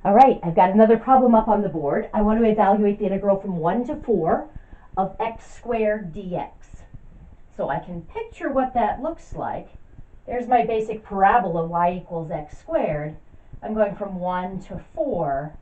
All right, I've got another problem up on the board. I want to evaluate the integral from 1 to 4 of x squared dx. So I can picture what that looks like. There's my basic parabola, y equals x squared. I'm going from 1 to 4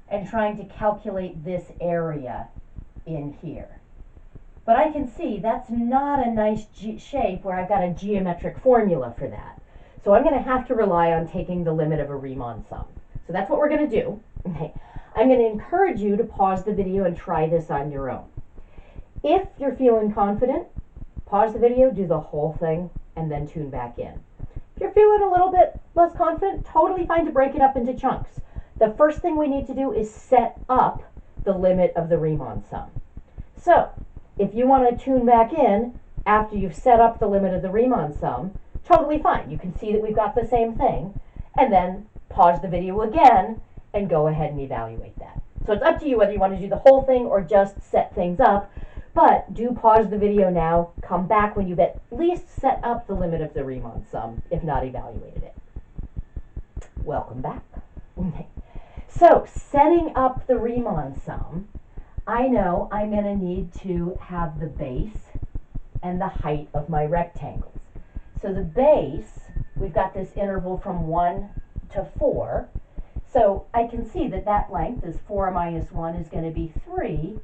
and trying to calculate this area in here. But I can see that's not a nice shape where I've got a geometric formula for that. So I'm going to have to rely on taking the limit of a Riemann sum. So that's what we're going to do. Okay. I'm going to encourage you to pause the video and try this on your own. If you're feeling confident, pause the video, do the whole thing, and then tune back in. If you're feeling a little bit less confident, totally fine to break it up into chunks. The first thing we need to do is set up the limit of the Riemann sum. So, if you want to tune back in after you've set up the limit of the Riemann sum, totally fine. You can see that we've got the same thing, and then pause the video again and go ahead and evaluate that. So it's up to you whether you want to do the whole thing or just set things up, but do pause the video now, come back when you've at least set up the limit of the Riemann sum, if not evaluated it. Welcome back. Okay. So setting up the Riemann sum, I know I'm going to need to have the base and the height of my rectangles. So the base, we've got this interval from 1 to 4. So I can see that that length is 4 minus 1 is going to be 3.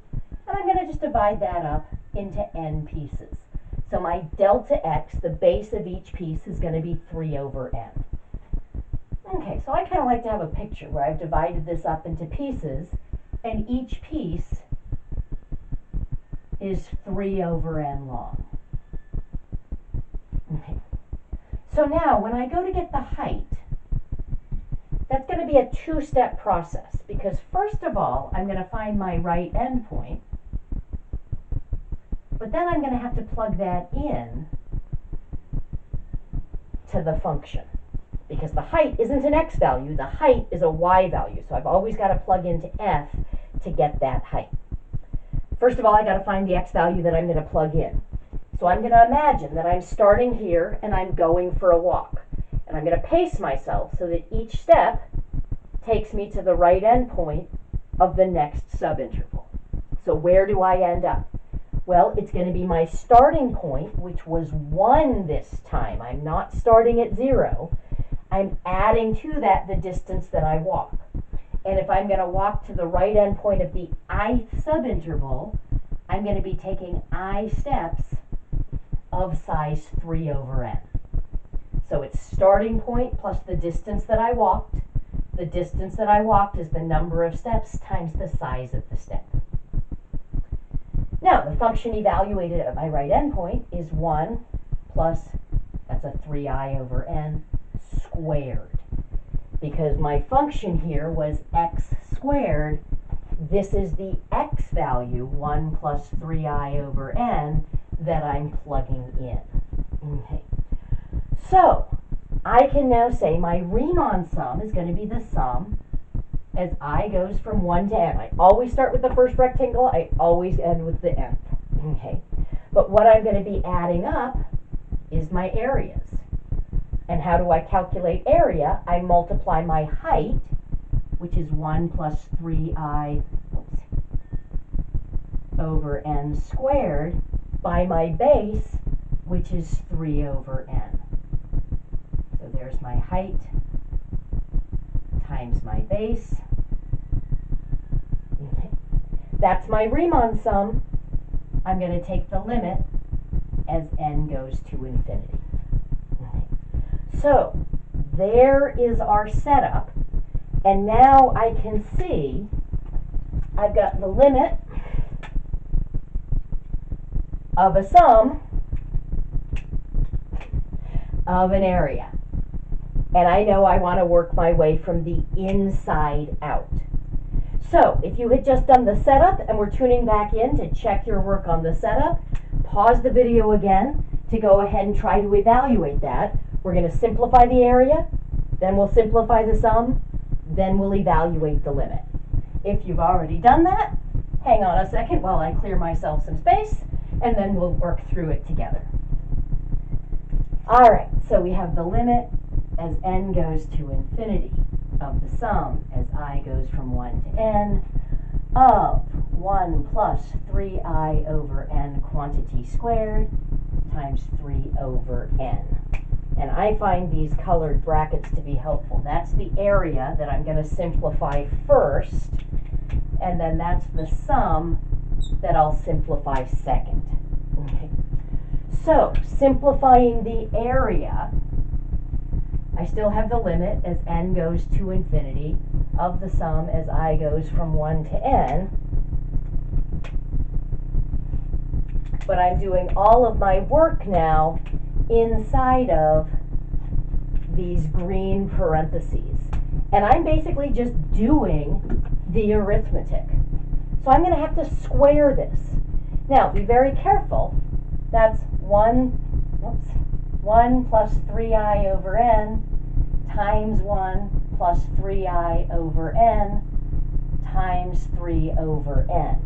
And I'm going to just divide that up into n pieces. So my delta x, the base of each piece, is going to be 3 over n. Okay, so I kind of like to have a picture where I've divided this up into pieces, and each piece is 3 over n long. Okay. So now, when I go to get the height, that's going to be a two-step process, because first of all, I'm going to find my right endpoint, but then I'm going to have to plug that in to the function, because the height isn't an x value, the height is a y value, so I've always got to plug into f to get that height. First of all, I got to find the x value that I'm going to plug in. So I'm going to imagine that I'm starting here and I'm going for a walk. And I'm going to pace myself so that each step takes me to the right endpoint of the next subinterval. So where do I end up? Well, it's going to be my starting point, which was 1 this time. I'm not starting at 0. I'm adding to that the distance that I walk. And if I'm going to walk to the right endpoint of the ith subinterval, I'm going to be taking I steps of size 3 over n. So it's starting point plus the distance that I walked. The distance that I walked is the number of steps times the size of the step. Now, the function evaluated at my right endpoint is 1 plus, that's a 3i over n squared. Because my function here was x squared, this is the x value, 1 plus 3i over n, that I'm plugging in. Okay. So, I can now say my Riemann sum is going to be the sum as I goes from 1 to n. I always start with the first rectangle, I always end with the nth. Okay. But what I'm going to be adding up is my areas. And how do I calculate area? I multiply my height, which is 1 plus 3i over n squared, by my base, which is 3 over n. So there's my height times my base. Okay. That's my Riemann sum. I'm going to take the limit as n goes to infinity. Okay. So there is our setup. And now I can see I've got the limit of a sum of an area. And I know I want to work my way from the inside out. So if you had just done the setup and we're tuning back in to check your work on the setup, pause the video again to go ahead and try to evaluate that. We're going to simplify the area, then we'll simplify the sum, then we'll evaluate the limit. If you've already done that, hang on a second while I clear myself some space, and then we'll work through it together. All right, so we have the limit as n goes to infinity. of the sum as I goes from 1 to n of 1 plus 3i over n quantity squared times 3 over n. And I find these colored brackets to be helpful. That's the area that I'm going to simplify first, and then that's the sum that I'll simplify second. Okay. So, simplifying the area, I still have the limit as n goes to infinity of the sum as I goes from 1 to n. But I'm doing all of my work now inside of these green parentheses. And I'm basically just doing the arithmetic. So I'm going to have to square this. Now, be very careful. That's 1 plus 3i over n times 1 plus 3i over n times 3 over n.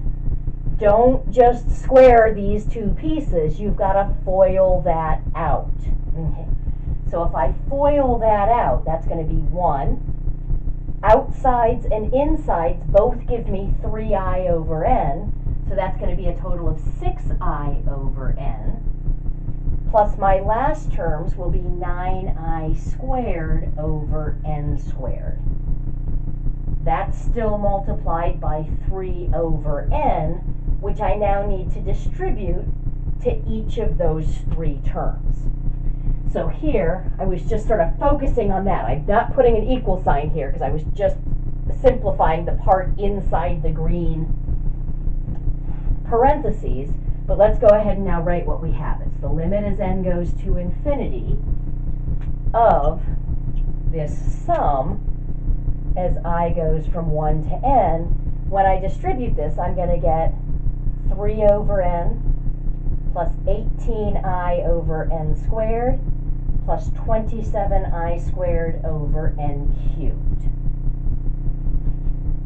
Don't just square these two pieces. You've got to FOIL that out. Okay. So if I FOIL that out, that's going to be 1. Outsides and insides both give me 3i over n. So that's going to be a total of 6i over n. Plus my last terms will be 9i squared over n squared. That's still multiplied by 3 over n, which I now need to distribute to each of those three terms. So here, I was just sort of focusing on that. I'm not putting an equal sign here because I was just simplifying the part inside the green parentheses. But let's go ahead and now write what we have. It's the limit as n goes to infinity of this sum as I goes from 1 to n. When I distribute this, I'm going to get 3 over n plus 18i over n squared plus 27i squared over n cubed.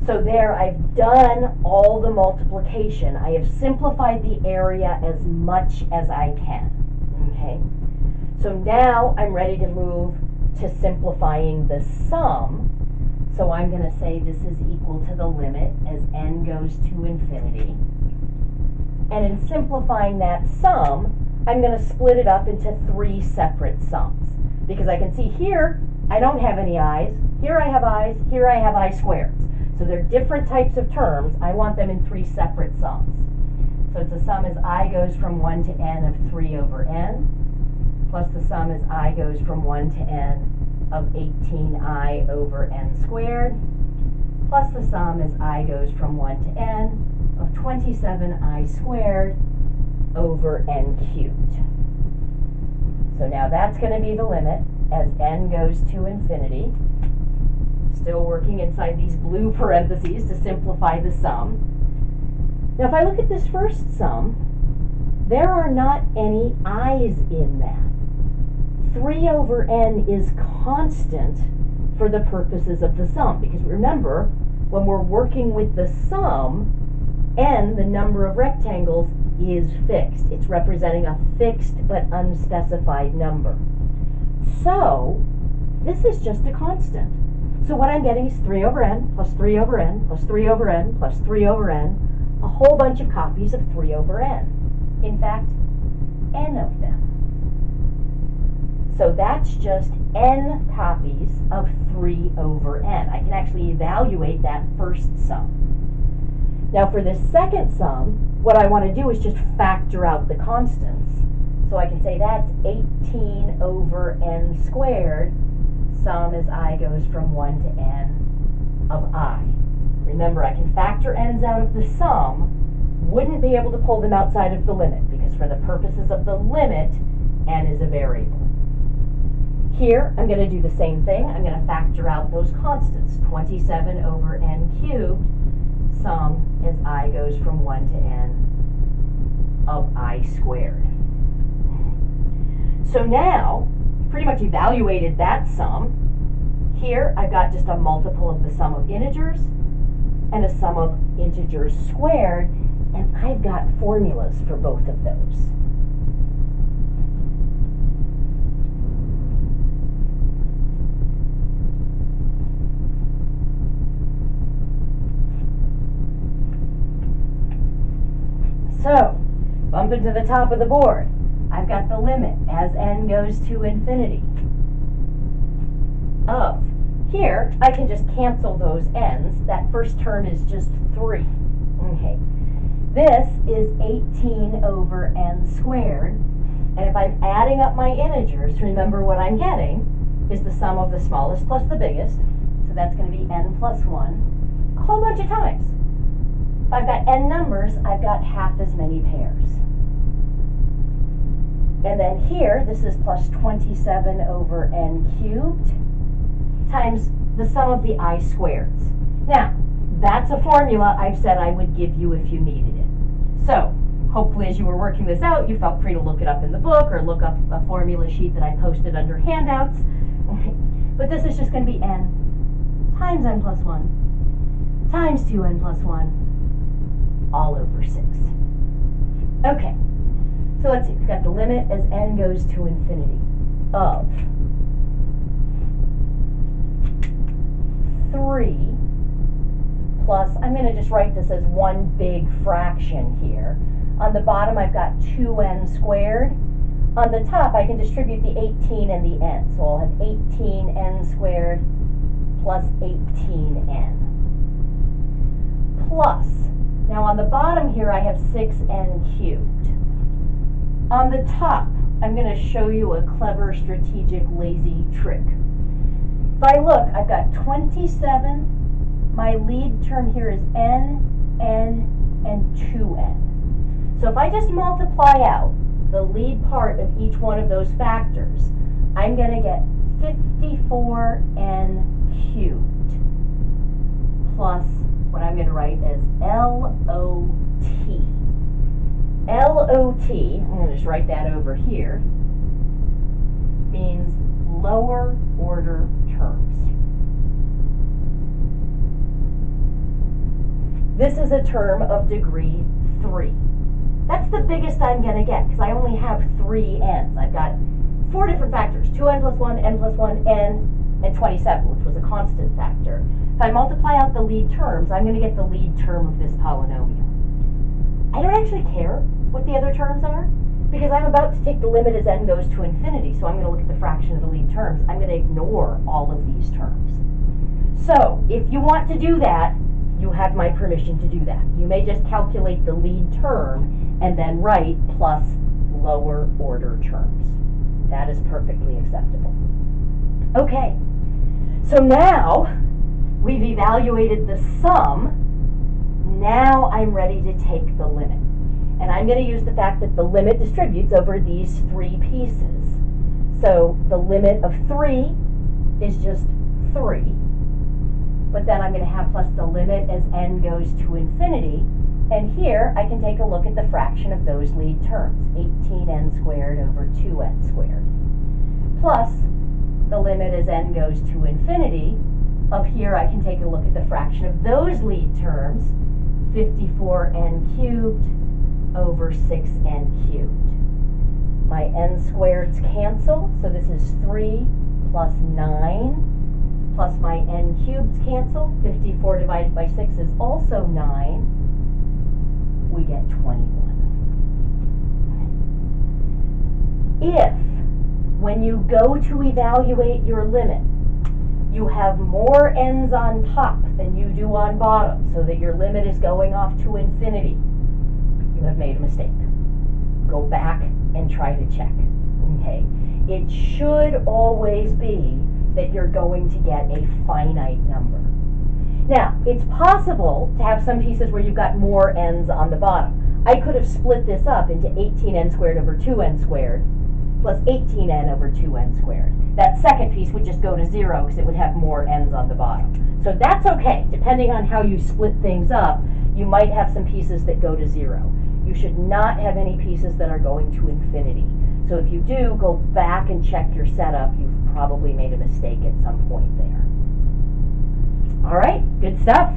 So there I've done all the multiplication. I have simplified the area as much as I can. Okay? So now I'm ready to move to simplifying the sum. So I'm going to say this is equal to the limit as n goes to infinity. And in simplifying that sum, I'm going to split it up into three separate sums. Because I can see here, I don't have any i's. Here I have i's. Here I have I squareds. So they're different types of terms. I want them in three separate sums. So it's a sum as I goes from 1 to n of 3 over n, plus the sum as I goes from 1 to n of 18i over n squared, plus the sum as I goes from 1 to n of 27i squared over n cubed. So now that's going to be the limit as n goes to infinity. Still working inside these blue parentheses to simplify the sum. Now if I look at this first sum, there are not any i's in that. 3 over n is constant for the purposes of the sum, because remember, when we're working with the sum, n, the number of rectangles, is fixed. It's representing a fixed but unspecified number. So this is just a constant. So what I'm getting is 3 over n plus 3 over n plus 3 over n plus 3 over n, a whole bunch of copies of 3 over n. In fact, n of them. So that's just n copies of 3 over n. I can actually evaluate that first sum. Now for this second sum, what I want to do is just factor out the constants. So I can say that's 18 over n squared, sum as I goes from 1 to n of I. Remember, I can factor n's out of the sum, wouldn't be able to pull them outside of the limit, because for the purposes of the limit, n is a variable. Here, I'm going to do the same thing. I'm going to factor out those constants. 27 over n cubed, sum as I goes from 1 to n of I squared. So now, pretty much evaluated that sum. Here, I've got just a multiple of the sum of integers and a sum of integers squared, and I've got formulas for both of those. So, bumping to the top of the board, I've got the limit as n goes to infinity of, here, I can just cancel those n's. That first term is just 3. Okay. This is 18 over n squared. And if I'm adding up my integers, remember what I'm getting is the sum of the smallest plus the biggest. So that's going to be n plus 1 a whole bunch of times. If I've got n numbers, I've got half as many pairs. And then here, this is plus 27 over n cubed times the sum of the I squareds. Now, that's a formula I've said I would give you if you needed it. So, hopefully as you were working this out, you felt free to look it up in the book or look up a formula sheet that I posted under handouts. But this is just going to be n times n plus 1 times 2n plus 1 all over 6. Okay, so let's see. We've got the limit as n goes to infinity of 3 plus, I'm going to just write this as one big fraction here. On the bottom, I've got 2n squared. On the top, I can distribute the 18 and the n. So I'll have 18n squared plus 18n. Plus, now on the bottom here, I have 6n cubed. On the top, I'm going to show you a clever, strategic, lazy trick. If I look, I've got 27. My lead term here is n, and 2n. So if I just multiply out the lead part of each one of those factors, I'm going to get 54n cubed plus what I'm going to write as LOT. LOT, I'm going to just write that over here, means lower order terms. This is a term of degree 3. That's the biggest I'm going to get because I only have 3 n's. I've got 4 different factors, 2n plus 1, n plus 1, n, and 27, which was a constant factor. If I multiply out the lead terms, I'm going to get the lead term of this polynomial. I don't actually care what the other terms are because I'm about to take the limit as n goes to infinity, so I'm going to look at the fraction of the lead terms. I'm going to ignore all of these terms. So, if you want to do that, you have my permission to do that. You may just calculate the lead term and then write plus lower order terms. That is perfectly acceptable. Okay, so now we've evaluated the sum. Now I'm ready to take the limit. And I'm going to use the fact that the limit distributes over these 3 pieces. So the limit of 3 is just 3. But then I'm going to have plus the limit as n goes to infinity. And here I can take a look at the fraction of those lead terms, 18n squared over 2n squared. Plus the limit as n goes to infinity. Of here I can take a look at the fraction of those lead terms, 54n cubed over 6n cubed. My n squareds cancel, so this is 3 plus 9. Plus my n cubes cancel. 54 divided by 6 is also 9. We get 21. If, when you go to evaluate your limit, you have more n's on top than you do on bottom, so that your limit is going off to infinity, you have made a mistake. Go back and try to check. Okay? It should always be that you're going to get a finite number. Now, it's possible to have some pieces where you've got more n's on the bottom. I could have split this up into 18n squared over 2n squared plus 18n over 2n squared. That second piece would just go to 0 because it would have more n's on the bottom. So that's okay. Depending on how you split things up, you might have some pieces that go to 0. You should not have any pieces that are going to infinity. So if you do, go back and check your setup. You've probably made a mistake at some point there. All right, good stuff.